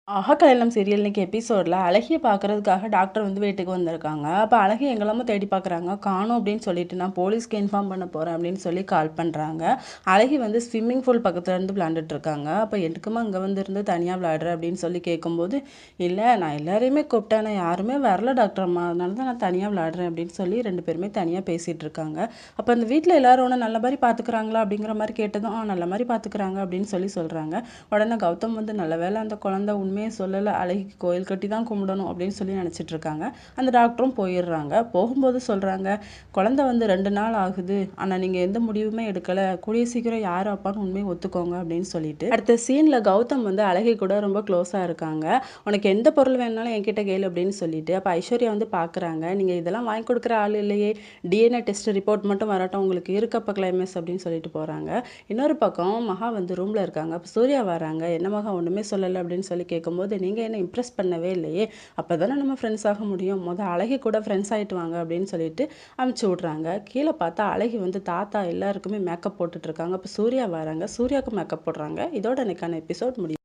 கல்யாணம் சீரியல் இன்னைக்கு எபிசோட்ல அழகிய பார்க்கறதுக்காக டாக்டர் வந்து வீட்டுக்கு வந்திருக்காங்க. அப்ப அழகிய எங்கெல்லாமோ தேடி பார்க்குறாங்க. காணோம் அப்படின்னு சொல்லிட்டு நான் போலீஸ்க்கு இன்ஃபார்ம் பண்ண போறேன் அப்படின்னு சொல்லி கால் பண்றாங்க. அழகி வந்து ஸ்விம்மிங் பூல் பக்கத்துல இருந்து விளையாண்டுட்டு இருக்காங்க. அப்ப எதுக்குமா இங்க வந்து இருந்து தனியா விளையாடுற அப்படின்னு சொல்லி கேட்கும்போது, இல்ல நான் எல்லாரையுமே கூப்பிட்டேன். ஆனா யாருமே வரல டாக்டர் அம்மா. அதனால தான் நான் தனியா விளையாடுறேன் அப்படின்னு சொல்லி 2 பேருமே தனியா பேசிட்டு இருக்காங்க. அப்ப அந்த வீட்ல எல்லாரும் உன்ன நல்ல மாரி பார்த்துக்கிறாங்களா அப்படிங்கிற மாரி கேட்டதும், நல்ல மாரி பார்த்துக்கிறாங்க அப்படின்னு சொல்லி சொல்றாங்க. உடனே கௌதம் வந்து நல்ல வேளை அந்த குழந்தை உண்மையை சொல்லலை, அழகிக்கு கோயில் கட்டி தான் கும்பிடணும் அப்படின்னு சொல்லி நினச்சிட்டு இருக்காங்க. அந்த டாக்டரும் போயிடுறாங்க. போகும்போது சொல்கிறாங்க, குழந்தை வந்து 2 நாள் ஆகுது, ஆனால் நீங்கள் எந்த முடிவுமே எடுக்கலை, கூடிய சீக்கிரம் யார் அப்பான்னு உண்மையை ஒத்துக்கோங்க அப்படின்னு சொல்லிட்டு அடுத்த சீனில் கௌதம் வந்து அழகி கூட ரொம்ப க்ளோஸாக இருக்காங்க. உனக்கு எந்த பொருள் வேணாலும் என்கிட்ட கேளு அப்படின்னு சொல்லிட்டு அப்போ ஐஸ்வர்யா வந்து பார்க்குறாங்க. நீங்கள் இதெல்லாம் வாங்கி கொடுக்குற ஆள் இல்லையே, டிஎன்ஏ டெஸ்ட் ரிப்போர்ட் மட்டும் வரட்டும், உங்களுக்கு இருக்கப்போ கிளைமேஸ் அப்படின்னு சொல்லிட்டு போகிறாங்க. இன்னொரு பக்கம் மகா வந்து ரூமில் இருக்காங்க. அப்போ சூர்யா வராங்க. என்ன மகா ஒன்றுமே சொல்லலை அப்படின்னு சொல்லி கேட்கும்போது, நீங்கள் என்ன இம்ப்ரெஸ் பண்ணவே இல்லையே, அப்போ தானே நம்ம ஃப்ரெண்ட்ஸ் ஆக முடியும், அழகி கூட ஃப்ரெண்ட்ஸ் ஆகிட்டு வாங்க அப்படின்னு சொல்லிட்டு அமுச்சு விட்றாங்க. கீழே பார்த்தா அழகி வந்து தாத்தா எல்லாருக்குமே மேக்கப் போட்டுட்ருக்காங்க. அப்போ சூர்யா வராங்க. சூர்யாவுக்கு மேக்கப் போடுறாங்க. இதோட எனக்கான எபிசோட் முடியும்.